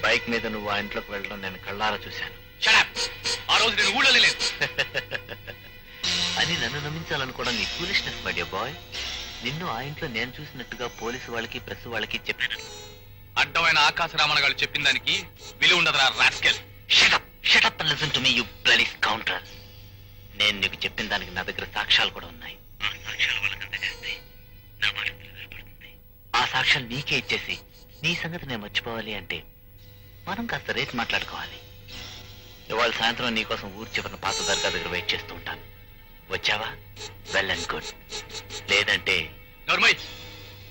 Bike మీద నువ్వు ఆ ఇంట్లోకి వెళ్ళడం నేను కళ్ళారా చూశాను. ఆ రోజు నేను ఊళ్ళో లేదు అని నన్ను నమ్మించాలనుకోవడం నీ ఫూలిష్నెస్ మై డియర్ బాయ్. నిన్ను ఆ ఇంట్లో నేను చూసినట్టుగా పోలీసు వాళ్ళకి ప్రెస్ వాళ్ళకి చెప్పాను. అడ్డమైన ఆకాశ రామణ గారు చెప్పిన దానికి విలువ ఉండదురా rascal. Shut up and listen to me, you bloody scoundrel. నేను నీకు చెప్పిన దానికి నా దగ్గర సాక్ష్యాలు కూడా ఉన్నాయి. ఆ సాక్ష్యాలు వాళ్ళకి అందజేస్తే నా మాట నిలబడుతుంది. ఆ సాక్ష్యాలు నీకే ఇచ్చేసి నీ సంగతి నేను మర్చిపోవాలి అంటే మనం కాస్త రేట్ మాట్లాడుకోవాలి. ఇవాళ సాయంత్రం నీకోసం ఊరు చివరిన పాత దర్గా దగ్గర వెయిట్ చేస్తూ ఉంటాను. వచ్చావా? Well and good. లేదంటే నర్మయ్,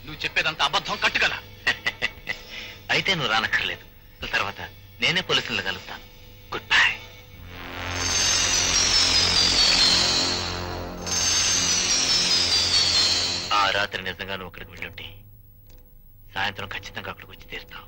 నువ్వు చెప్పేదంతా అబద్ధం కట్టు కదా. అయితే నువ్వు రానక్కర్లేదు. తర్వాత నేనే పోలీసులను కలుస్తాను. Good bye. ఆ రాత్రి నిజంగా నువ్వు అక్కడికి వెళ్ళుంటే సాయంత్రం ఖచ్చితంగా అక్కడికి వచ్చి తీరుతావు.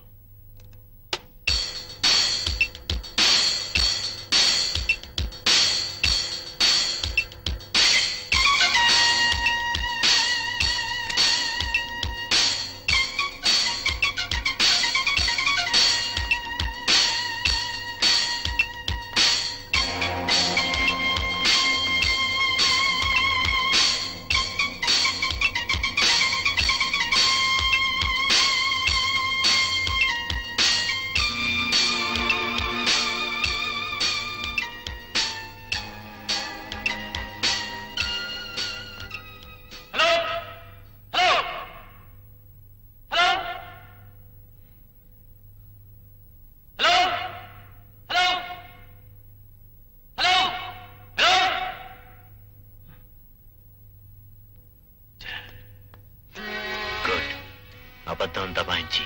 అబద్ధం దబాయించి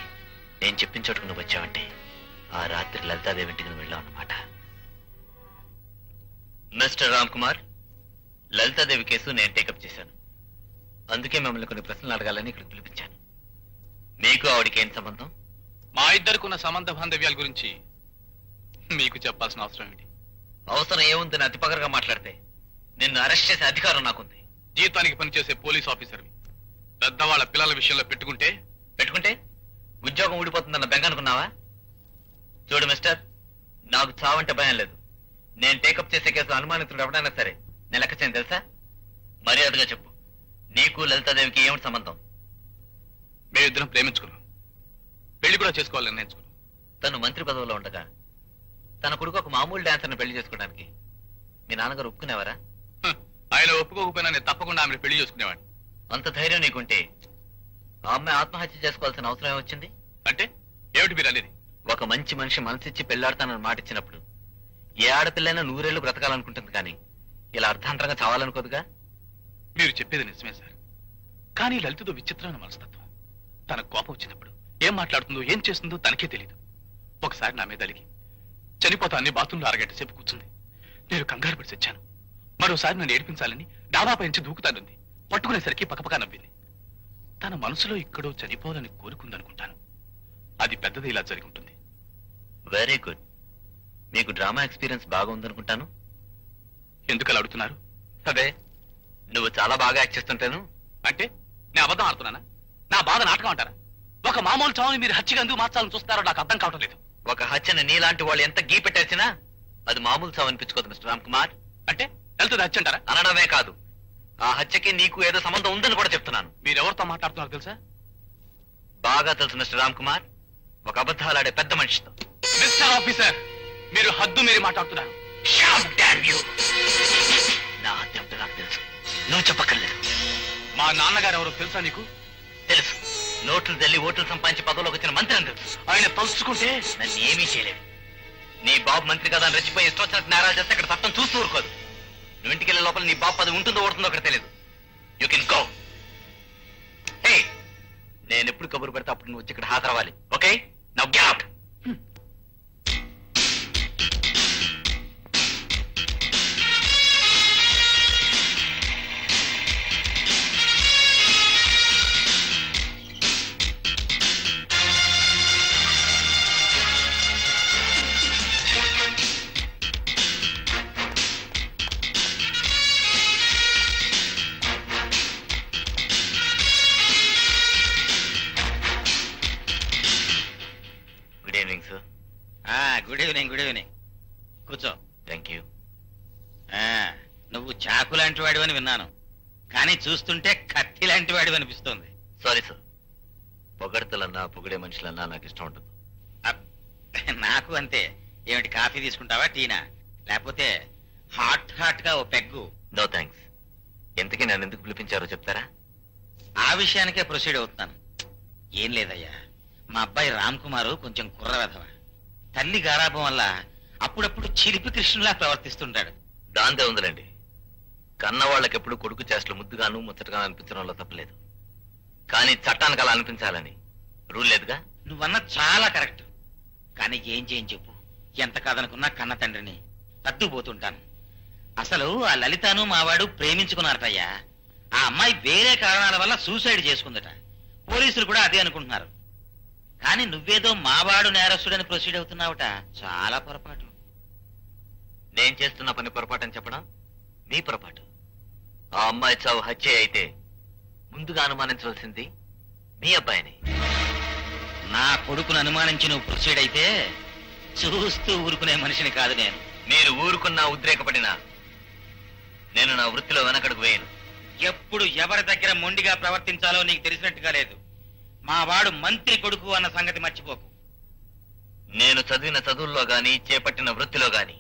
నేను చెప్పిన చోటుకు నువ్వు వచ్చావంటే ఆ రాత్రి లలితాదేవి ఇంటికి నువ్వు వెళ్ళావు అన్నమాట. మిస్టర్ రామ్ కుమార్, లలితాదేవి కేసు నేను టేకప్ చేశాను. అందుకే మిమ్మల్ని కొన్ని ప్రశ్నలు అడగాలని ఇక్కడికి పిలిపించాను. మీకు ఆవిడికి ఏం సంబంధం? మా ఇద్దరికున్న సంబంధ బాంధవ్యాల గురించి మీకు చెప్పాల్సిన అవసరం ఏంటి? అవసరం ఏముందని అతి పగరగా మాట్లాడితే నిన్ను అరెస్ట్ చేసే అధికారం నాకుంది. జీతానికి పనిచేసే పోలీస్ ఆఫీసర్వి పెద్దవాళ్ళ పిల్లల విషయంలో పెట్టుకుంటే ఉద్యోగం ఊడిపోతుందన్న బెంగ అనుకున్నావా? చూడు మిస్టర్, నాకు చావంటే భయం లేదు. నేను టేకప్ చేసే కేసు అనుమానితుడు ఎవడైనా సరే నేను లెక్క చేయను, తెలుసా? మర్యాదగా చెప్పు, నీకు లలితాదేవికి ఏమిటి సంబంధం? మేమిద్దరం ప్రేమించుకున్నాం, పెళ్లి కూడా చేసుకోవాలని నిర్ణయించుకున్నాం. తను మంత్రి పదవిలో ఉండగా తన కొడుకు ఒక మామూలు డాన్సర్ని పెళ్లి చేసుకోవడానికి మీ నాన్నగారు ఒప్పుకునేవారా? ఆయన ఒప్పుకోకపోయినా నేను తప్పకుండా ఆమెను పెళ్లి చేసుకునేవాడిని. అంత ధైర్యం నీకుంటే ఆ అమ్మాయి ఆత్మహత్య చేసుకోవాల్సిన అవసరం ఏమొచ్చింది? అంటే ఏమిటి మీరు అనేది? ఒక మంచి మనిషి మనసిచ్చి పెళ్లాడతానని మాట ఇచ్చినప్పుడు ఏ ఆడపిల్లైనా 100 ఏళ్లు బ్రతకాలనుకుంటుంది, కానీ ఇలా అర్ధాంతరంగా చావాలనుకోదుగా. మీరు చెప్పేది నిజమే సార్, కానీ లలితతో విచిత్రమైన మనస్తత్వం. తన కోపం వచ్చినప్పుడు ఏం మాట్లాడుతుందో ఏం చేస్తుందో తనకే తెలియదు. ఒకసారి నా మీద అలిగి చనిపోతాన్ని బాత్రూంలో అరగంట సేపు కూర్చుంది. నేను కంగారు పడి చచ్చాను. మరోసారి నన్ను ఏడిపించాలని డాబా పైంచి దూకుతానుంది. పట్టుకునేసరికి పక్కపక్క నవ్వింది. తన మనసులో ఇక్కడో చనిపోవాలని కోరుకుందనుకుంటాను. అది పెద్దది ఇలా జరిగి ఉంటుంది. Very good. మీకు డ్రామా ఎక్స్పీరియన్స్ బాగా ఉందనుకుంటాను. ఎందుకు అలా అడుగుతున్నారు? అదే, నువ్వు చాలా బాగా యాక్ట్ చేస్తుంటాను. అంటే నేను అబద్ధం ఆడుతున్నానా? నా బాధ నాటకం అంటారా? ఒక మామూలు చావుని మీరు హత్యగా ఎందుకు మార్చాలని చూస్తారో నాకు అర్థం కావటం లేదు. ఒక హత్యను నీలాంటి వాళ్ళు ఎంత గీ పెట్టేసినా అది మామూలు చావు అనిపించుకోదు మిస్టర్ రామ్ కుమార్. అంటే వెళ్తుంది హత్య అంటారా? అనడమే కాదు, ఆ హత్యకి నీకు ఏదో సంబంధం ఉందని కూడా చెప్తున్నాను. మీరెవరితో మాట్లాడుతున్నారు తెలుసా? బాగా తెలుసు మిస్టర్ రామ్ కుమార్, ఒక అబద్ధాలాడే పెద్ద మనిషితో. మిస్టర్ ఆఫీసర్, మీరు హద్దు మీరే మాట్లాడుతున్నారు. నా హత్య అంటే నాకు తెలుసు, నువ్వు చెప్పక్కర్లేదు. మా నాన్నగారు ఎవరో తెలుసా నీకు? తెలుసు. నోట్లు తల్లి ఓట్లు సంపాదించి పదవులోకి వచ్చిన మంత్రి అని తెలుసు. ఆయన తలుచుకుంటే నన్ను ఏమీ చేయలేదు. నీ బాబు మంత్రి కదా అని రెచ్చిపోయి ఇష్టం వచ్చినట్టు నేరాలు చేస్తే అక్కడ చట్టం చూస్తూ ఊరుకోదు. నువ్వు ఇంటికి వెళ్ళే లోపల నీ బాబు పదవి ఉంటుందో ఓడుతుందో అక్కడ తెలియదు. You can go. హే, నేను ఎప్పుడు కబురు పెడితే అప్పుడు నువ్వు వచ్చి ఇక్కడ హాజరవ్వాలి. Okay, now get out. Good evening, sir. Good evening good evening. కూర్చో. Thank you. నువ్వు చాకు లాంటి వాడు అని విన్నాను, కానీ చూస్తుంటే కత్తి లాంటి వాడు అనిపిస్తోంది. సారీ సార్, పొగడతలన్నా పొగిడే మనుషులన్నా నాకు ఇష్టం ఉంటుంది. నాకు అంతే. ఏమిటి, కాఫీ తీసుకుంటావా, టీనా, లేకపోతే హాట్ గా ఓ పెగ్గు? No thanks. ఎంతకీ నన్ను ఎందుకు పిలిపించారో చెప్తారా? ఆ విషయానికే ప్రొసీడ్ అవుతున్నాను. ఏం లేదయ్యా, మా అబ్బాయి రామ్ కుమారు కొంచెం కుర్రవెధవ. తల్లి గారాభం వల్ల అప్పుడప్పుడు చిలిపి కృష్ణులా ప్రవర్తిస్తుంటాడు. దాంతే ఉందిలేండి. కన్న వాళ్ళకెప్పుడు కొడుకు చేష్టలు ముద్దుగాను ముచ్చటగా అనిపించడంలో తప్పలేదు. కానీ చట్టానికి అలా అనిపించాలని రూల్ లేదుగా. నువ్వన్న చాలా కరెక్ట్. కానీ ఏం చెప్పు, ఎంత కాదనుకున్నా కన్న తండ్రిని తట్టుపోతుంటాను. అసలు ఆ లలితను మావాడు ప్రేమించుకున్నారటయ్యా. ఆ అమ్మాయి వేరే కారణాల వల్ల సూసైడ్ చేసుకుందట. పోలీసులు కూడా అదే అనుకుంటున్నారు. కానీ నువ్వేదో మావాడు నేరస్తుడని ప్రొసీడ్ అవుతున్నావుట. చాలా పొరపాటు. నేను చేస్తున్న పని పొరపాటు అని చెప్పడం మీ పొరపాటు. ఆ అమ్మాయి చావు హత్య అయితే ముందుగా అనుమానించవలసింది మీ అబ్బాయిని. నా కొడుకును అనుమానించి నువ్వు ప్రొసీడ్ అయితే చూస్తూ ఊరుకునే మనిషిని కాదు నేను. మీరు ఊరుకున్నా ఉద్రేకపడినా నేను నా వృత్తిలో వెనకడుగు వేయను. ఎప్పుడు ఎవరి దగ్గర మొండిగా ప్రవర్తించాలో నీకు తెలిసినట్టుగా లేదు. మా వాడు మంత్రి కొడుకు అన్న సంగతి మర్చిపోకు. నేను చదివిన చదువుల్లో గాని చేపట్టిన వృత్తిలో గాని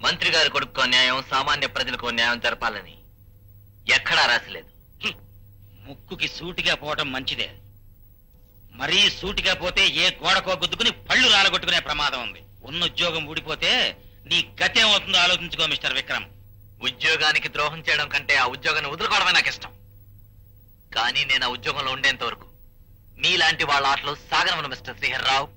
మంత్రి గారి కొడుకు న్యాయం, సామాన్య ప్రజలకు న్యాయం జరపాలని ఎక్కడా రాసిలేదు. ముక్కుకి సూటిగా పోవటం మంచిదే. మరీ సూటిగా పోతే ఏ గోడకో గుద్దుకుని పళ్ళు రాలగొట్టుకునే ప్రమాదం ఉంది. ఉన్న ఉద్యోగం ఊడిపోతే నీ గతేమవుతుందో ఆలోచించుకో మిస్టర్ విక్రమ్. ఉద్యోగానికి ద్రోహం చేయడం కంటే ఆ ఉద్యోగాన్ని వదులుకోవడమే నాకు ఇష్టం. కానీ నేను ఆ ఉద్యోగంలో ఉండేంత వరకు మీలాంటి వాళ్ళ ఆటలు సాగనవను మిస్టర్ శ్రీహర్రావు.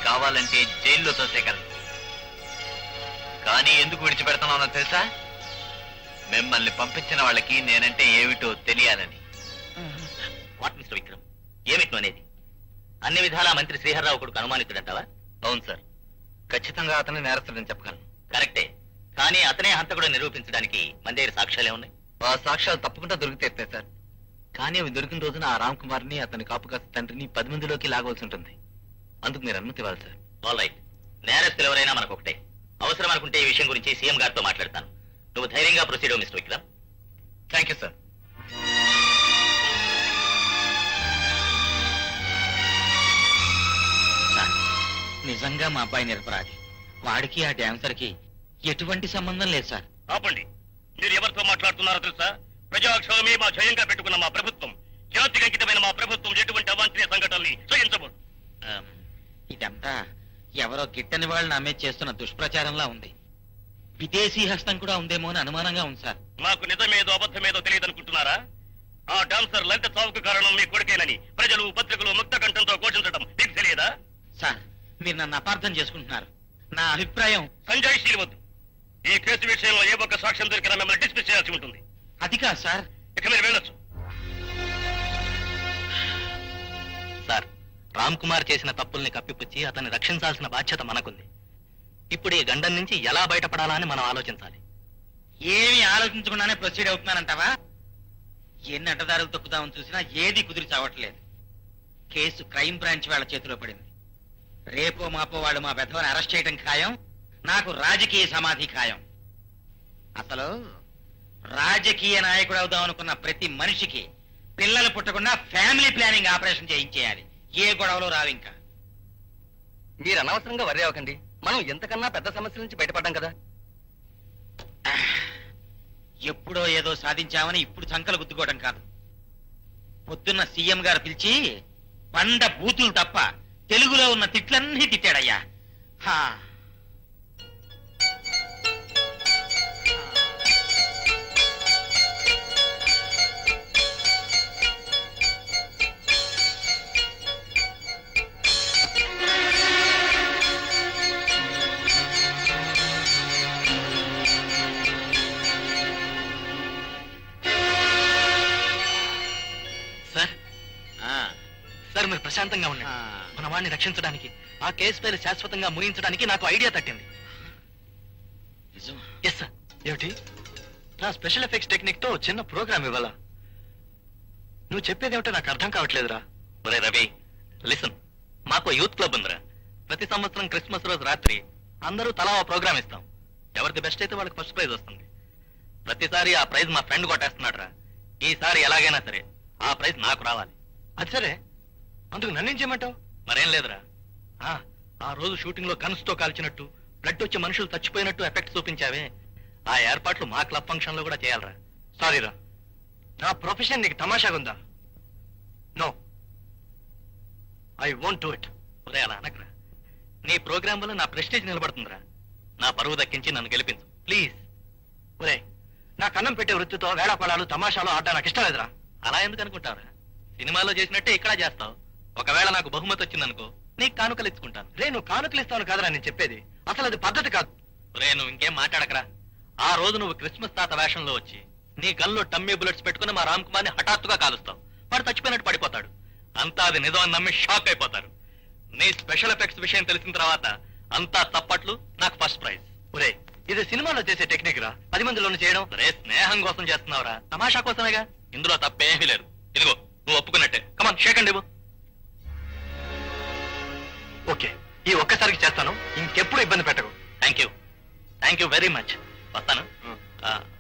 కావాలంటే జైల్లో తోసేయగలను. కానీ ఎందుకు విడిచిపెడతానో తెలుసా? మిమ్మల్ని పంపించిన వాళ్ళకి నేనంటే ఏమిటో తెలియాలని. వాట్ మిస్టర్ విక్రమ్, ఏమిటి అనేది? అన్ని విధాలా మంత్రి శ్రీహర్రావు కొడుకు అనుమానితుడంటావా? అవును సార్, ఖచ్చితంగా అతన్ని నేరస్తుడని చెప్పగలను. కరెక్టే, కానీ అతనే హంతకుడు నిరూపించడానికి మన దగ్గర సాక్ష్యాలే ఉన్నాయి. ఆ సాక్ష్యాలు తప్పకుండా దొరికితే సార్. కానీ అవి దొరికిన రోజున ఆ రామ్ కుమార్ ని అతని కాపు కాస్త తండ్రిని 10 మందిలోకి లాగవలసి ఉంటుంది. అందుకు మీరు అనుమతి ఇవ్వాలి సార్. ఆల్ రైట్, నేరస్తులు ఎవరైనా మనకు ఒకటే. అవసరం అనుకుంటే ఈ విషయం గురించి సీఎం గారితో మాట్లాడతాను. నువ్వు ధైర్యంగా ప్రొసీడ్ అవ్వు mister Vikram. Thank you sir. Sir, నిజంగా మా అబ్బాయి నిరపరాధి. వాడికి ఆ డాన్సర్కి ఎటువంటి సంబంధం లేదు సార్. ఆపండి. మీరు ఎవరితో మాట్లాడుతున్నారో తెలుసా? ప్రజాక్షేమమే మా జయంగా పెట్టుకున్న మా ప్రభుత్వం, జాతికి అంకితమైన మా ప్రభుత్వం ఎటువంటి అవాంఛనీయ సంఘటనల్ని సహించబోదు. ఇదంతా ఎవరో గిట్టని వాళ్ళు నా మీద చేస్తున్న దుష్ప్రచారంలా ఉంది. విదేశీ హస్తం కూడా ఉందేమో అని అనుమానంగా ఉంది సార్. నాకు నిజమేదో అబద్ధమేదో తెలియదు అనుకుంటున్నారా? ఆ డాన్సర్ లలిత చావుకు కారణం మీ కొడుకేనని ప్రజలు పత్రికలు ముక్త కంఠంతో ఘోషించడం మీకు తెలియదా? సార్, మీరు నన్ను అపార్థం చేసుకుంటున్నారు. నా అభిప్రాయం సంజయ్ శీలవద్దు. ఈ కేసు విషయంలో ఏ ఒక్క సాక్ష్యం దొరికినా మిమ్మల్ని డిస్మిస్ చేయాల్సి ఉంటుంది. అది కాదు సార్. ఇక మీరు వెళ్ళొచ్చు. సార్, రామ్ కుమార్ చేసిన తప్పుల్ని కప్పిపుచ్చి అతన్ని రక్షించాల్సిన బాధ్యత మనకుంది. ఇప్పుడు ఈ గండం నుంచి ఎలా బయటపడాలా అని మనం ఆలోచించాలి. ఏమి ఆలోచించకుండానే ప్రొసీడ్ అవుతున్నానంటావా? ఎన్ని అడ్డదారులు తొక్కుదామని చూసినా ఏది కుదిరి చావట్లేదు. కేసు క్రైమ్ బ్రాంచ్ వాళ్ళ చేతిలో పడింది. రేపో మాపో వాళ్ళు మా పెద్దవాని అరెస్ట్ చేయడం ఖాయం. నాకు రాజకీయ సమాధి ఖాయం. అసలు రాజకీయ నాయకుడు అవుదాం అనుకున్న ప్రతి మనిషికి పిల్లలు పుట్టకుండా ఫ్యామిలీ ప్లానింగ్ ఆపరేషన్ చేయించేయాలి. ఏ గొడవలు రావు ఇంకా. మీరు అనవసరంగా వర్రీ అవ్వకండి. మనం ఎంతకన్నా పెద్ద సమస్యల నుంచి బయటపడ్డాం కదా. ఎప్పుడో ఏదో సాధించామని ఇప్పుడు సంకలు గుద్దుకోవడం కాదు. పొద్దున్న సీఎం గారు పిలిచి బండ బూతులు తప్ప తెలుగులో ఉన్న తిట్లన్నీ తిట్టాడయ్యా. హా. సార్, ఆ, సార్ మీరు ప్రశాంతంగా ఆ. ఉండండి. మన వాడిని రక్షించడానికి, ఆ కేసు పేరు శాశ్వతంగా ముగించడానికి నాకు ఐడియా తట్టింది. నిజమా? Yes sir. ఏమిటి? నా స్పెషల్ ఎఫెక్ట్స్ టెక్నిక్ తో చిన్న ప్రోగ్రామ్ ఇవ్వాలా? నువ్వు చెప్పేదేమిటో నాకు అర్థం కావట్లేదురా. ఒరే రవి, లిసన్. మాకు యూత్ క్లబ్ ఉందిరా. ప్రతి సంవత్సరం క్రిస్మస్ రోజు రాత్రి అందరూ తలా ఓ ప్రోగ్రామ్ ఇస్తాం. ఎవరిది బెస్ట్ అయితే వాళ్ళకి ఫస్ట్ ప్రైజ్ వస్తుంది. ప్రతిసారి ఆ ప్రైజ్ మా ఫ్రెండ్ కొట్టేస్తున్నాడు రా. ఈసారి ఎలాగైనా సరే ఆ ప్రైజ్ నాకు రావాలి. అది సరే, అందుకు నన్నేం చేయమంటావు? మరేం లేదురా. ఆ రోజు షూటింగ్ లో గన్స్ తో కాల్చినట్టు, బ్లడ్ వచ్చి మనుషులు చచ్చిపోయినట్టు ఎఫెక్ట్ చూపించావే, ఆ ఏర్పాట్లు మా క్లబ్ ఫంక్షన్ లో కూడా చేయాలరా. సారీరా, నా ప్రొఫెషన్ నీకు తమాషాగా ఉందా? No, I won't do it. Udaya అలా అనకరా. నీ ప్రోగ్రామ్ వల్ల నా ప్రెస్టేజ్ నిలబడుతుందిరా. నా పరువు దక్కించి నన్ను గెలిపించు ప్లీజ్. ఒరే, నా కన్నం పెట్టే వృత్తితో వేళాకోళాలు తమాషాలు ఆడడం నాకు ఇష్టం లేదురా. అలా ఎందుకు అనుకుంటావురా? సినిమాలో చేసినట్టే ఇక్కడ చేస్తావు. ఒకవేళ నాకు బహుమతి వచ్చిందనుకో, నీకు కానుకలు ఇచ్చుకుంటాను. రే, నువ్వు కానుకలు ఇస్తాను కాదురా నేను చెప్పేది. అసలు అది పద్ధతి కాదు. రే, నువ్వు ఇంకేం మాట్లాడకరా. ఆ రోజు నువ్వు క్రిస్మస్ తాత వేషంలో వచ్చి నీ గల్లో టమ్మీ బుల్లెట్స్ పెట్టుకుని మా రామ్ కుమార్ని హఠాత్తుగా కాలుస్తావు. వాడు చచ్చిపోయినట్టు పడిపోతాడు. అంతా అది నిజం అని నమ్మి షాక్ అయిపోతారు. నీ స్పెషల్ ఎఫెక్ట్స్ విషయం తెలిసిన తర్వాత అంతా తప్పట్లు, నాకు ఫస్ట్ ప్రైజ్. ఒరే, ఇది సినిమాలో చేసే టెక్నిక్ రా. 10 మందిలోనే చేయడం. రే, స్నేహం కోసం చేస్తున్నావురా, తమాషా కోసమేగా. ఇందులో తప్పేమీ లేదు. ఇదిగో, నువ్వు ఒప్పుకున్నట్టే. కమాన్, షేక్ అండి. ఓకే, ఈ ఒక్కసారికి చేస్తాను. ఇంకెప్పుడు ఇబ్బంది పెట్టకు. Thank you very much. వస్తాను.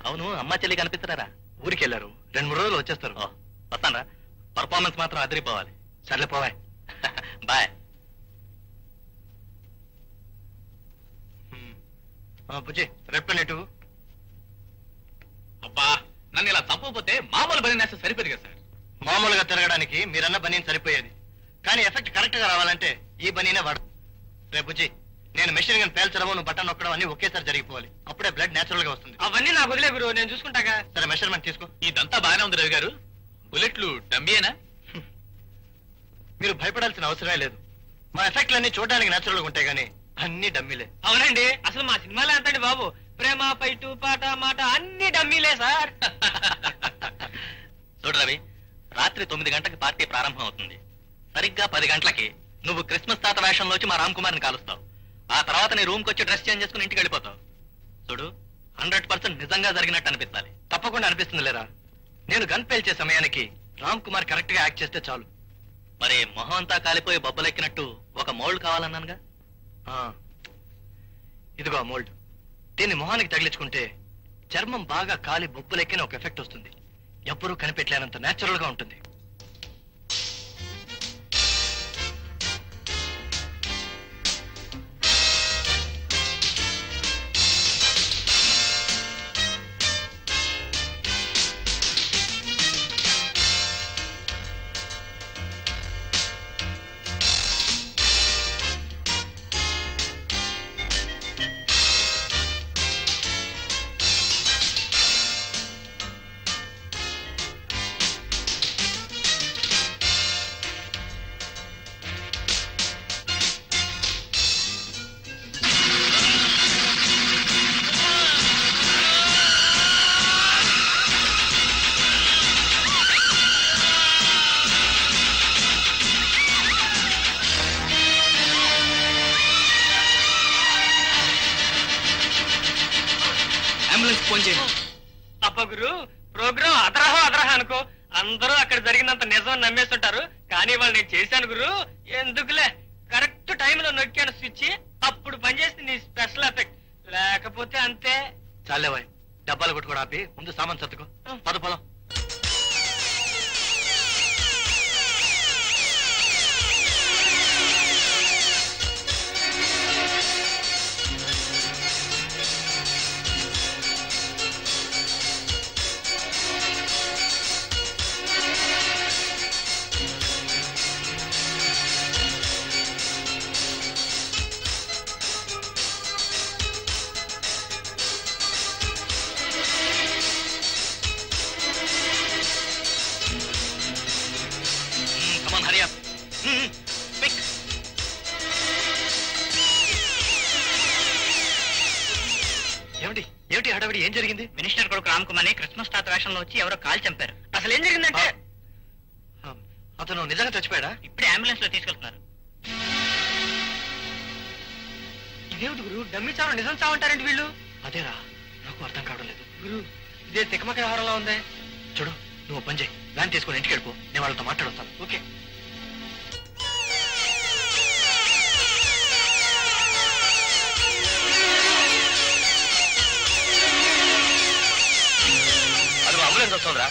అవును, అమ్మా చెల్లి కనిపిస్తారా? ఊరికి వెళ్ళారు. 2-3 రోజులు వచ్చేస్తారు. వస్తానరా. పర్ఫార్మెన్స్ మాత్రం అదిరిపోవాలి. సర్లే, పోవాయ్. బాయ్. బుజ్జి, రేపు నీటు. అబ్బా, నన్ను ఇలా తప్పకపోతే మామూలు బని నేస్తే సరిపోదు కదా సార్. మామూలుగా తిరగడానికి మీరన్న బనీని సరిపోయేది. కానీ ఎఫెక్ట్ కరెక్ట్ గా రావాలంటే ఈ బనీనే వాడు. రేపు బుజ్జి, నేను మెషిన్ గన్ పేల్చడము, నువ్వు బటన్ నొక్కడం అన్ని ఒకేసారి జరిగిపోవాలి. అప్పుడే బ్లడ్ నేచురల్ గా వస్తుంది. అవన్నీ నాకు వదిలే గురు, నేను చూసుకుంటాగా. సరే, మెషర్మెంట్ తీసుకో. ఇదంతా బాగానే ఉంది రవి గారు. బుల్లెట్లు డమ్మీయేనా? మీరు భయపడాల్సిన అవసరమే లేదు. మా ఎఫెక్ట్లన్నీ చూడడానికి నేచురల్ గా ఉంటాయి, కానీ అన్ని డమ్మీలే. అవునండి, అసలు మా సినిమాలే అంతండి బాబు. ప్రేమ, పైటు, పాట, మాట అన్ని డమ్మీలే సార్. చూడు రవి, రాత్రి 9 గంటలకు పార్టీ ప్రారంభం అవుతుంది. సరిగ్గా 10 గంటలకి నువ్వు క్రిస్మస్ తాత వేషంలో వచ్చి మా రామ్ కుమార్ని కాలుస్తావు. ఆ తర్వాత నీ రూమ్కి వచ్చి డ్రెస్ చేంజ్ చేసుకుని ఇంటికి వెళ్ళిపోతావు. చూడు, 100% నిజంగా జరిగినట్టు అనిపించాలి. తప్పకుండా అనిపిస్తుంది లేరా. నేను గన్ పేల్చే సమయానికి రామ్ కుమార్ కరెక్ట్ గా యాక్ట్ చేస్తే చాలు. మరి మొహం అంతా కాలిపోయి బొబ్బలెక్కినట్టు ఒక మోల్డ్ కావాలన్నానుగా. ఇదిగో మోల్డ్. దీన్ని మొహానికి తగిలించుకుంటే చర్మం బాగా కాలి బొబ్బలెక్కిన ఒక ఎఫెక్ట్ వస్తుంది. ఎప్పుడూ కనిపెట్టలేనంత నేచురల్ గా ఉంటుంది. ఫోన్ చేయండి. అప్ప గురు, ప్రోగ్రాం అదరహ అనుకో, అందరూ అక్కడ జరిగినంత నిజం నమ్మేస్తుంటారు. కానీ వాళ్ళు నేను చేశాను గురు, ఎందుకులే, కరెక్ట్ టైంలో నొక్కాను స్విచ్, అప్పుడు పనిచేసింది నీ స్పెషల్ ఎఫెక్ట్. లేకపోతే అంతే. చాలేవాయ్, డబ్బాలు కొట్టుకోవడం ఆపి ముందు సామాన్ సర్దుకో. పదం. ఏమిటి హడావిడి? ఏం జరిగింది? మినిస్టర్ కొడుకు రామ్ కుమార్ ని క్రిస్మస్ తాత వేషంలో వచ్చి ఎవరో కాల్ చంపారు. అసలు ఏం జరిగిందంటే అతను నిజంగా చచ్చిపోయాడా? ఇప్పుడే అంబులెన్స్ లో తీసుకెళ్తున్నారు. ఇదేమిటి గురు, డమ్మి చావు నిజం చావంటారండి వీళ్ళు? అదేరా, నాకు అర్థం కావడం లేదు గురు. ఇదే తికమక వ్యవహారంలో ఉంది. చూడు, నువ్వు పని చేయి, వ్యాన్ తీసుకుని ఇంటికి వెళ్ళిపో. నేను వాళ్ళతో మాట్లాడొస్తాను. ఓకే. అది అంబులెన్స్ వస్తుందిరా.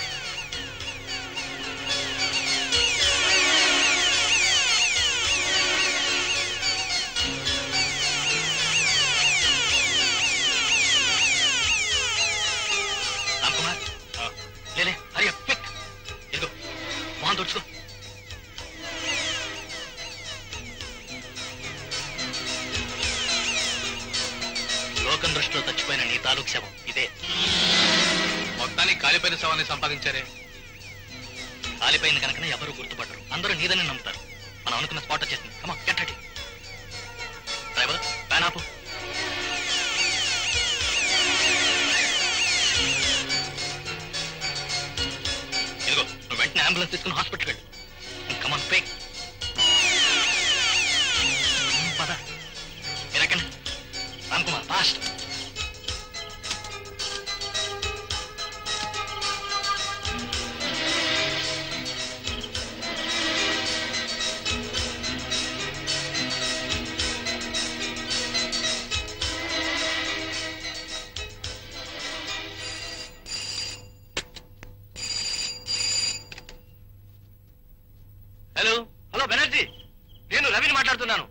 రామ్ కుమార్, లేలే, హరి అప్, క్విక్. ఇదిగో మొహం తుడుచుకో. లోకం దృష్టిలో చచ్చిపోయిన నీ తాలూకు శవం ఇదే. మొత్తానికి కాలిపోయిన శవాన్ని సంపాదించారే. కాలిపోయింది కనుక ఎవరు గుర్తుపట్టరు, అందరూ నీదని నమ్ముతారు. మనం అనుకున్న స్పాట్ వచ్చేసింది. Come on, get ready. Driver, van ఆపు. ఇదిగో, నువ్వు వెంటనే అంబులెన్స్ తీసుకుని హాస్పిటల్కి వెళ్ళు. కమాన్, పే. పద. మీరెక్కండి. Ram Kumar, fast. Hello hello, Banerjee, నేను రవిని మాట్లాడుతున్నాను.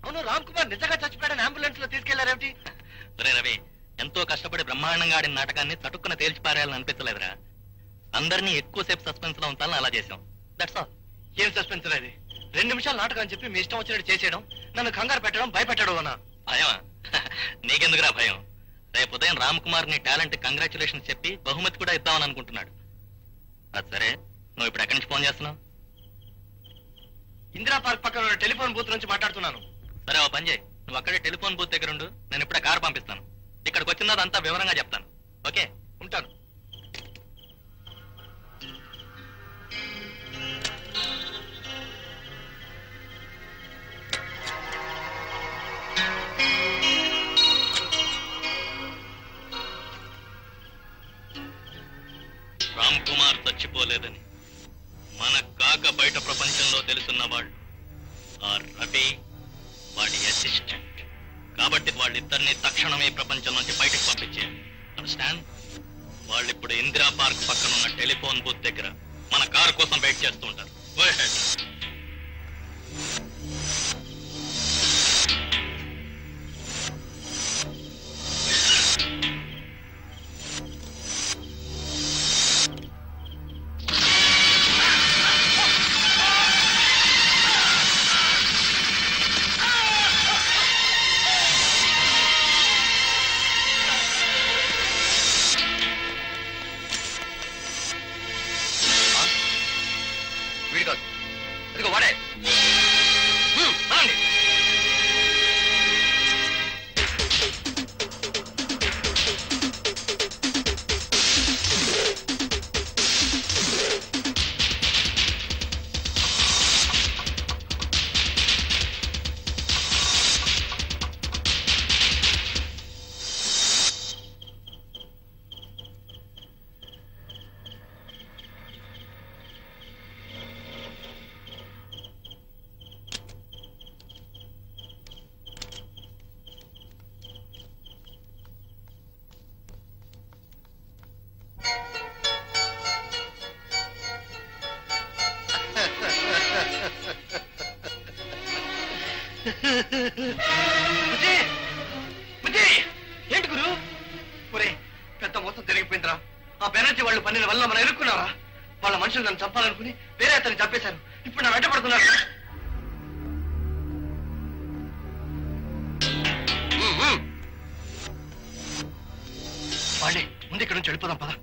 అవును, రామ్ కుమార్ నిజంగా చచ్చిపోయాడని అంబులెన్స్ లో తీసుకెళ్లారేమిటి? రే రవి, ఎంతో కష్టపడి బ్రహ్మాండంగా ఆడిన నాటకాన్ని తటుక్కున తేల్చిపారేయాలని అనిపించలేదురా. అందరినీ ఎక్కువసేపు సస్పెన్స్ లో ఉంచాలని అలా చేశాం. That's all. ఏం సస్పెన్స్ అది? 2 నిమిషాలు నాటకం అని చెప్పి మీ ఇష్టం వచ్చినట్టు చేసేయడం, నన్ను కంగారు పెట్టడం, భయపెట్టడం అన్నా. భయమా? నీకెందుకురా భయం? రేపు ఉదయం రామ్ కుమార్ నీ టాలెంట్ కంగ్రాచులేషన్స్ చెప్పి బహుమతి కూడా ఇద్దామని అనుకుంటున్నాడు. అది సరే, నువ్వు ఇప్పుడు ఎక్కడి నుంచి ఫోన్ చేస్తున్నావు? ఇందిరా పార్క్ పక్కన ఉన్న టెలిఫోన్ బూత్ నుంచి మాట్లాడుతున్నాను. సరే, ఓ పని చేయి, నువ్వు అక్కడే టెలిఫోన్ బూత్ దగ్గర ఉండు. నేను ఇప్పుడే కారు పంపిస్తాను. ఇక్కడికి వచ్చిందా అదంతా వివరంగా చెప్తాను. ఓకే, ఉంటాను. రామ్ కుమార్ చచ్చిపోలేదని మన కాక బయట ప్రపంచంలో తెలుసున్న వాళ్ళు ఆ రవి వాడి అసిస్టెంట్. కాబట్టి వాళ్ళిద్దరిని తక్షణమే ప్రపంచం నుంచి బయటకు పంపించేయాలి. అండర్స్టాండ్? వాళ్ళు ఇప్పుడు ఇందిరా పార్క్ పక్కన ఉన్న టెలిఫోన్ బూత్ దగ్గర మన కారు కోసం వెయిట్ చేస్తూ ఉంటారు. Go ahead. వీడి కాదు, అదిగో వాడే. రండి. ఏంటి గురు? ఒరే, పెద్ద మోసం జరిగిపోయిందిరా. ఆ బెనర్జీ వాళ్ళు పన్నెల వల్ల మనం ఎరుక్కున్నారా? వాళ్ళ మనుషులు నన్ను చంపాలనుకుని వేరే అతన్ని చంపేశారు. ఇప్పుడు నా వెంట పడుతున్నారు. వాళ్ళే ముందు ఇక్కడ నుంచి వెళ్ళిపోదాం పద.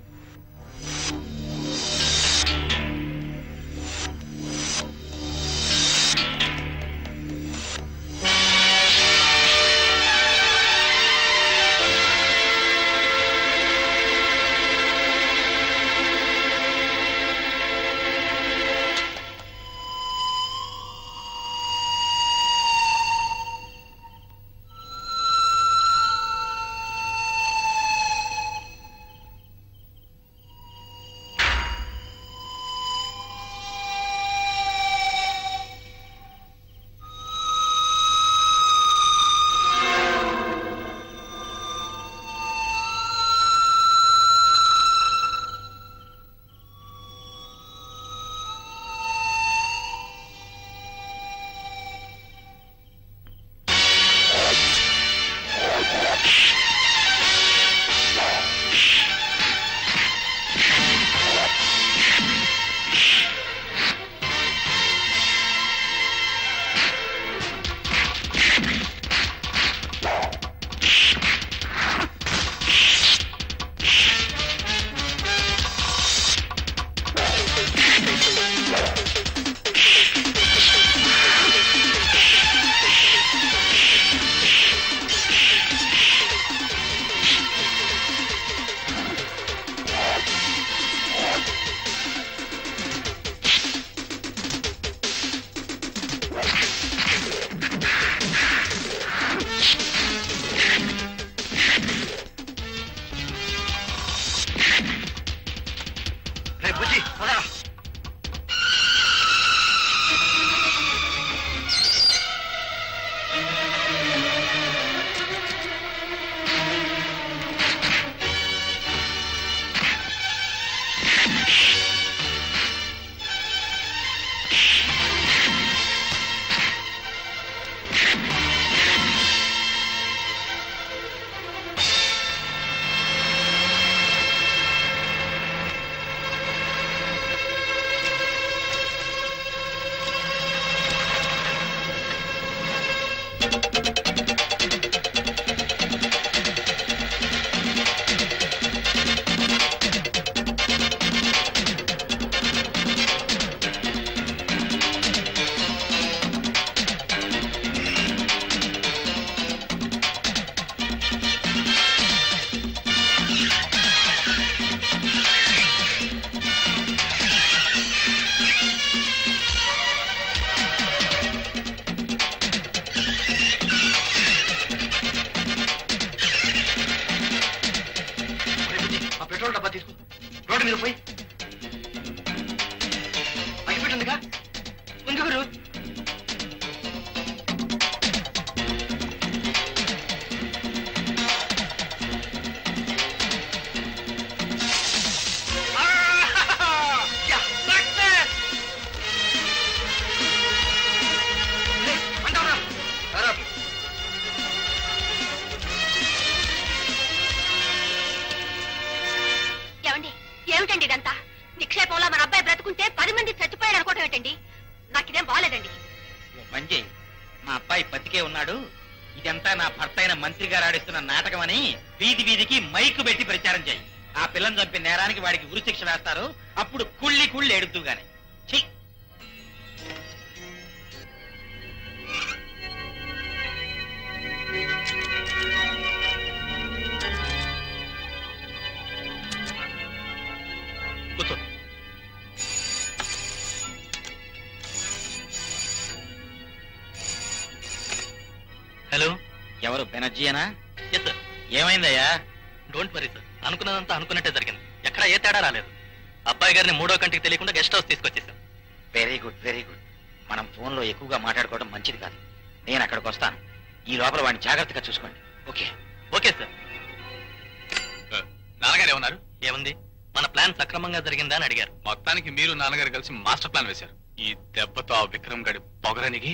పెట్రోల్ డబ్బా తీసుకో, రోడ్డు మీద పోయి చోటు ఉందిగా ఉంది గురు. ఏమండి, ఏమిటండి ఇదంతా? నిక్షేపంలో మన అబ్బాయి బ్రతుకుంటే 10 మంది చచ్చిపోయాడు అనుకోవటం ఏంటండి? నాకిదేం బాగాలేదండి. ఓ పని చేయి, మా అబ్బాయి బతికే ఉన్నాడు, ఇదంతా నా భర్త అయిన మంత్రి గారు ఆడిస్తున్న నాటకం అని వీధి వీధికి మైకు పెట్టి ప్రచారం చేయి. ఆ పిల్లని చంపిన నేరానికి వాడికి ఉరిశిక్ష వేస్తారు. అప్పుడు కుళ్ళి కుళ్ళి ఎడుతూ గాని. ఛీ! కూర్చో. హలో, ఎవరు బెనర్జీయేనా? Yes sir. ఏమైందయ్యా? డోంట్ వరీ సార్, అనుకున్నదంతా అనుకున్నట్టే జరిగింది. ఎక్కడా ఏ తేడా రాలేదు. అబ్బాయి గారిని 3వ కంటికి తెలియకుండా గెస్ట్ హౌస్ తీసుకొచ్చేసాం. Very good, very good. మనం ఫోన్లో ఎక్కువగా మాట్లాడుకోవడం మంచిది కాదు. నేను అక్కడికి వస్తాను. ఈ లోపల వాడిని జాగ్రత్తగా చూసుకోండి. ఓకే? Okay sir. నాన్నగారు ఏమన్నారు? ఏముంది, మన ప్లాన్ సక్రమంగా జరిగిందా అని అడిగారు. మొత్తానికి మీరు నాన్నగారు కలిసి మాస్టర్ ప్లాన్ వేశారు. ఈ దెబ్బతో ఆ విక్రమ్ గడి పొగరనికి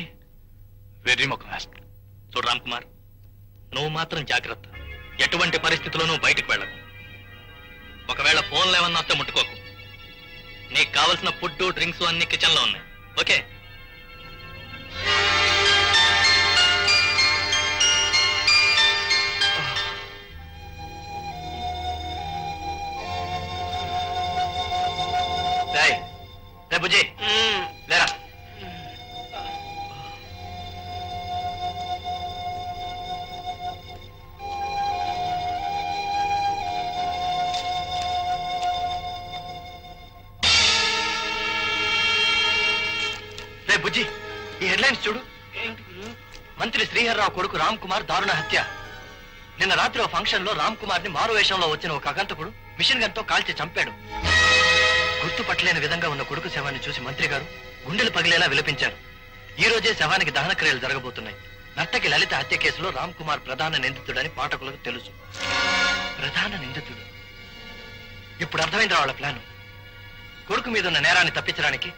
వెర్రి ముఖం వేస్తాడు. చూడు రామ్ కుమార్, నువ్వు మాత్రం జాగ్రత్త. ఎటువంటి పరిస్థితుల్లోనూ బయటకు వెళ్ళకు. ఒకవేళ ఫోన్లు ఏమన్నా వస్తే ముట్టుకోకు. నీకు కావలసిన ఫుడ్, డ్రింక్స్ అన్ని కిచెన్ లో ఉన్నాయి. ఓకే? రే బుజ్జి, లేరా. రే బుజ్జి, ఈ హెడ్లైన్స్ చూడు. మంత్రి శ్రీహర్రావు కొడుకు రామ్ కుమార్ దారుణ హత్య. నిన్న రాత్రి ఓ ఫంక్షన్ లో రామ్ కుమార్ ని మారు వేషంలో వచ్చిన ఒక అగంతకుడు మిషన్ గన్ తో కాల్చి చంపాడు. గుర్తుపట్టలేని విధంగా ఉన్న కొడుకు శవాన్ని చూసి మంత్రి గారు గుండెలు పగిలేలా విలపించారు. ఈ రోజే శవానికి దహన క్రియలు జరగబోతున్నాయి. నర్తకి లలిత హత్య కేసులో రామ్ కుమార్ ప్రధాన నిందితుడని పాఠకులకు తెలుసు. ప్రధాన నిందితుడు? ఇప్పుడు అర్థమైంది వాళ్ళ ప్లాన్. కొడుకు మీద ఉన్న నేరాన్ని తప్పించడానికి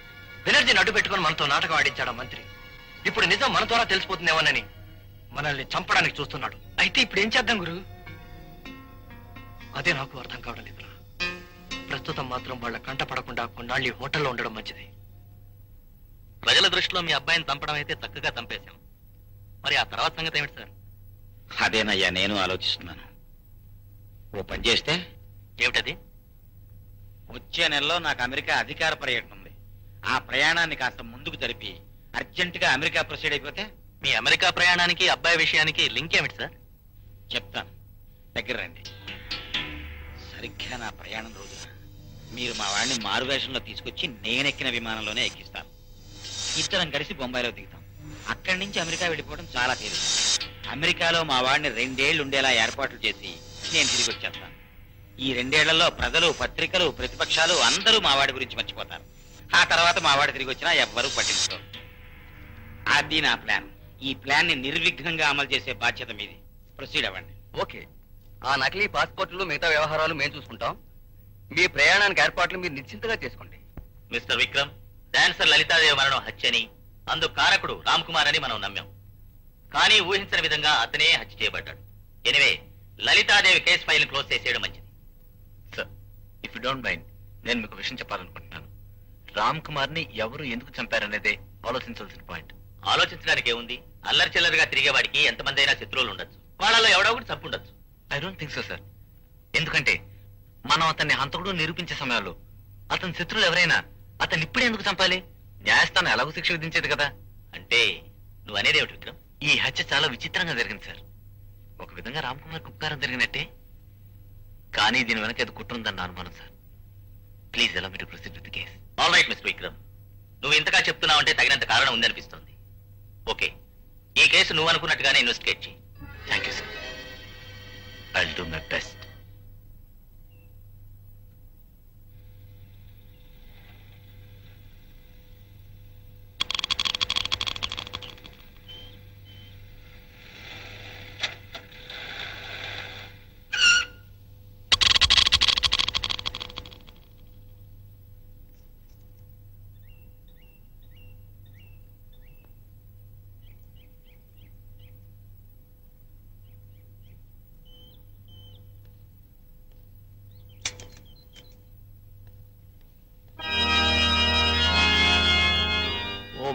బెనర్జీని అడ్డు పెట్టుకుని మనతో నాటకం ఆడించాడు మంత్రి. ఇప్పుడు నిజం మన ద్వారా తెలిసిపోతుందేమోనని మనల్ని చంపడానికి చూస్తున్నాడు. అయితే ఇప్పుడు ఏం చేద్దాం గురు? అదే నాకు అర్థం కావడం లేదు. ప్రస్తుతం మాత్రం వాళ్ళ కంట పడకుండా కొన్నాళ్ళు ఈ హోటల్లో ఉండడం మంచిది. ప్రజల దృష్టిలో మీ అబ్బాయిని చంపడం అయితే చక్కగా చంపేశాం. మరి ఆ తర్వాత సంగతి ఏమిటి సార్? అదేనయ్యా నేను ఆలోచిస్తున్నాను. ఓ పని చేస్తే ఏమిటది? వచ్చే నెలలో నాకు అమెరికా అధికార పర్యటన ఉంది. ఆ ప్రయాణాన్ని కాస్త ముందుకు జరిపి అర్జెంటుగా అమెరికా ప్రొసీడ్ అయిపోతే. మీ అమెరికా ప్రయాణానికి అబ్బాయి విషయానికి లింక్ ఏమిటి సార్? చెప్తాను, దగ్గర రండి. సరిగ్గా నా ప్రయాణం రోజున మీరు మా వాడిని మారువేషంలో తీసుకొచ్చి నేనెక్కిన విమానంలోనే ఎక్కిస్తాను. ఇద్దరం కలిసి బొంబాయిలో దిగుతాం. అక్కడి నుంచి అమెరికా వెళ్ళిపోవడం చాలా తేలిక. అమెరికాలో మా వాడిని 2 ఏళ్లు ఉండేలా ఏర్పాట్లు చేసి నేను తిరిగి వచ్చేస్తాను. ఈ 2 ఏళ్లలో ప్రజలు, పత్రికలు, ప్రతిపక్షాలు అందరూ మా వాడి గురించి మర్చిపోతారు. ఆ తర్వాత మా వాడు తిరిగి వచ్చినా ఎవ్వరూ పట్టించుకోరు. అది నా ప్లాన్. ఈ ప్లాన్ ని నిర్విఘ్నంగా అమలు చేసే బాధ్యత మీది. ప్రొసీడ్ అవ్వండి. ఓకే, ఆ నకిలీ పాస్పోర్టులు మిగతా వ్యవహారాలు మేము చూసుకుంటాం. మీ ప్రయాణానికి ఏర్పాట్లు మీరు నిశ్చింతగా చేసుకోండి. మిస్టర్ విక్రమ్, డాన్సర్ లలితాదేవి మరణం హత్యని, అందుకు కారకుడు రామ్ కుమార్ అని మనం నమ్మాం. కానీ ఊహించని విధంగా అతనే హత్య చేయబడ్డాడు. Anyway, Lalitadevi case file close చేసేయడం మంచిది. Sir, if you don't mind, నేను మీకు విషయం చెప్పాలనుకుంటున్నాను. రామ్ కుమార్ ని ఎవరు ఎందుకు చంపారనేదే ఆలోచించాల్సిన పాయింట్. ఆలోచించడానికి ఏముంది? అల్లరి చిల్లరిగా తిరిగేవాడికి ఎంతమంది అయినా శత్రువులు ఉండొచ్చు. వాళ్ళలో ఎవడో ఒకటి చంపుండొచ్చు. I don't think so sir. ఎందుకంటే మనం అతన్ని హంతకుడు నిరూపించే సమయంలో అతని శత్రువులు ఎవరైనా అతన్ని ఇప్పుడే ఎందుకు చంపాలి? న్యాయస్థానం ఎలాగో శిక్ష విధించేది కదా. అంటే నువ్వు అనేది ఏమిటి విక్రమ్? ఈ హత్య చాలా విచిత్రంగా జరిగింది సార్. ఒక విధంగా రామ్ కుమార్ ఉపకారం జరిగినట్టే, కానీ దీని వెనక ఏదో కుట్ర ఉందని నా అనుమానం sir. Please allow me to proceed with the case. All right mister Vikram, నువ్వు ఇంతగా చెప్తున్నావంటే తగినంత కారణం ఉందనిపిస్తోంది. ఓకే, ఈ కేసు నువ్వు అనుకున్నట్టుగానే ఇన్వెస్టిగేట్ చేయి. Thank you sir. I'll do my best.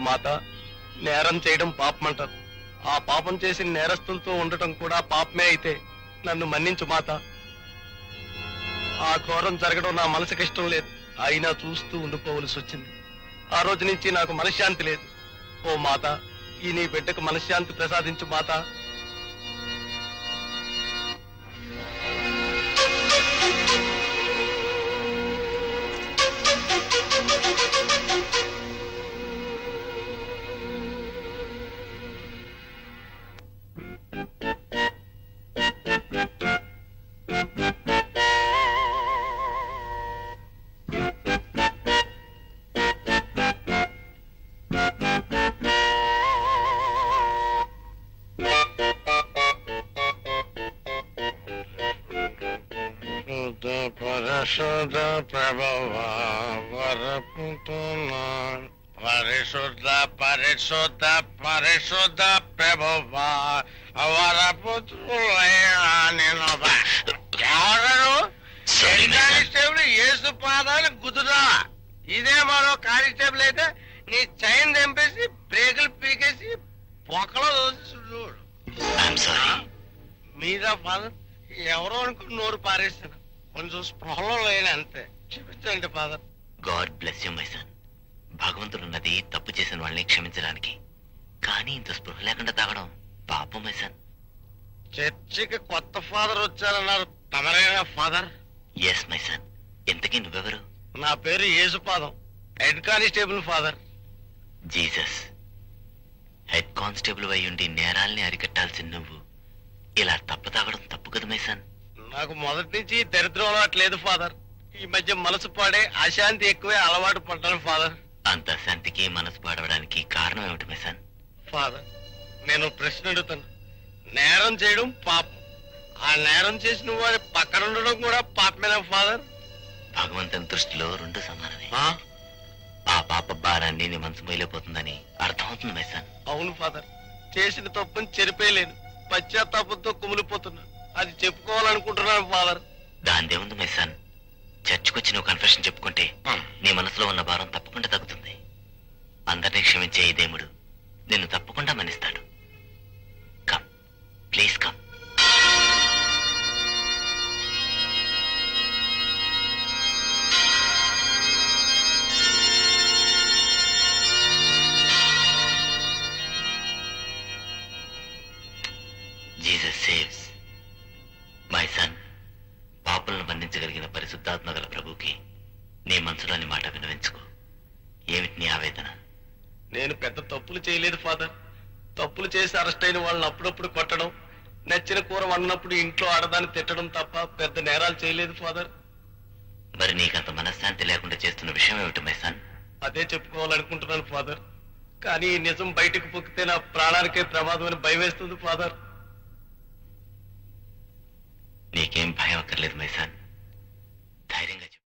మాత, నేరం చేయడం పాపమంటారు. ఆ పాపం చేసి నేరస్తులతో ఉండటం కూడా పాపమే అయితే నన్ను మన్నించు మాత. ఆ ఘోరం జరగడం నా మనసుకి ఇష్టం లేదు, అయినా చూస్తూ ఉండిపోవలసి వచ్చింది. ఆ రోజు నుంచి నాకు మనశ్శాంతి లేదు. ఓ మాత, ఈ నీ బిడ్డకు మనశ్శాంతి ప్రసాదించు మాత. పరిశుద్ధ ప్రభువా వరపుతున్నా, పరిశుద్ధ పరిశుద్ధ పరిశుద్ధ ప్రభువా వరపుతులయ్యా నేను కానిస్టేబుల్ యేసు పాదాలు గుద్దుదా. ఇదే మరో కానిస్టేబుల్ అయితే నీ చైన్ తెంపేసి బ్రేకులు పీకేసి పొక్కలో చూడు. మీద ఫాదర్ ఎవరో అనుకుని నోరు పారేస్తాను, కొంచెం స్పృహలో లేని అంతే. క్షమించండి father. God bless you my son. భగవంతుడున్నది తప్పు చేసిన వాళ్ళని క్షమించడానికి, కానీ ఇంత స్పృహ లేకుండా తాగడం పాపం మై సన్. చర్చికి కొత్త ఫాదర్ వచ్చారన్నారు, తమరేనా ఫాదర్? Yes my son. ఇంతకీ నువ్వెవరు? నా పేరు Yesupadam, head constable father. Jesus. Head constable అయి ఉండి నేరాల్ని అరికట్టాల్సిన నువ్వు ఇలా తప్పు తాగడం తప్పు కదా మై సన్. నాకు మొదటి నుంచి దరిద్రం అలవాటు లేదు ఫాదర్. ఈ మధ్య మనసు పాడే అశాంతి ఎక్కువే అలవాటు పడ్డాను ఫాదర్. అంత శాంతికి మనసు పాడవడానికి కారణం ఏమిటి మై సన్? ఫాదర్, నేను ప్రశ్న అడుగుతాను. నేరం చేయడం పాపం, ఆ నేరం చేసిన వారి పక్కన ఉండడం కూడా పాపమేనా ఫాదర్? భగవంతుని దృష్టిలో రెండు సమానమే. ఆ పాప భారాన్ని నీ మనసు మొయలేపోతుందని అర్థమవుతుంది మై సన్. అవును ఫాదర్, చేసిన తప్పుని చెరిపేయలేను, పశ్చాత్తాపంతో కుమిలిపోతున్నా. అది చెప్పుకోవాలనుకుంటున్నాను ఫాదర్. దాందేముంది మై సన్, చర్చకొచ్చి నువ్వు కన్ఫెషన్ చెప్పుకుంటే నీ మనసులో ఉన్న భారం తప్పకుండా తగ్గుతుంది. అందరినీ క్షమించే ఈ దేవుడు నిన్ను తప్పకుండా మన్నిస్తాడు. Come, please come. Jesus saves. My son, పాపులను బంధించగలిగిన పరిశుద్ధాత్మ గల ప్రభుకి నీ మనసులోని మాట వినవించుకో. ఏమిటి నీ ఆవేదన? నేను పెద్ద తప్పులు చేయలేదు ఫాదర్. తప్పులు చేసి అరెస్ట్ అయిన వాళ్ళని అప్పుడప్పుడు కొట్టడం, నచ్చిన కూర వండినప్పుడు ఇంట్లో ఆడదాన్ని తిట్టడం తప్ప పెద్ద నేరాలు చేయలేదు ఫాదర్. మరి నీకంత మనశ్శాంతి లేకుండా చేస్తున్న విషయం ఏమిటి మై సన్? అదే చెప్పుకోవాలనుకుంటున్నాను ఫాదర్, కానీ ఈ నిజం బయటకు పొక్కితే నా ప్రాణానికే ప్రమాదం అని భయం వేస్తుంది ఫాదర్. నీకేం భయం అక్కర్లేదు మై సన్.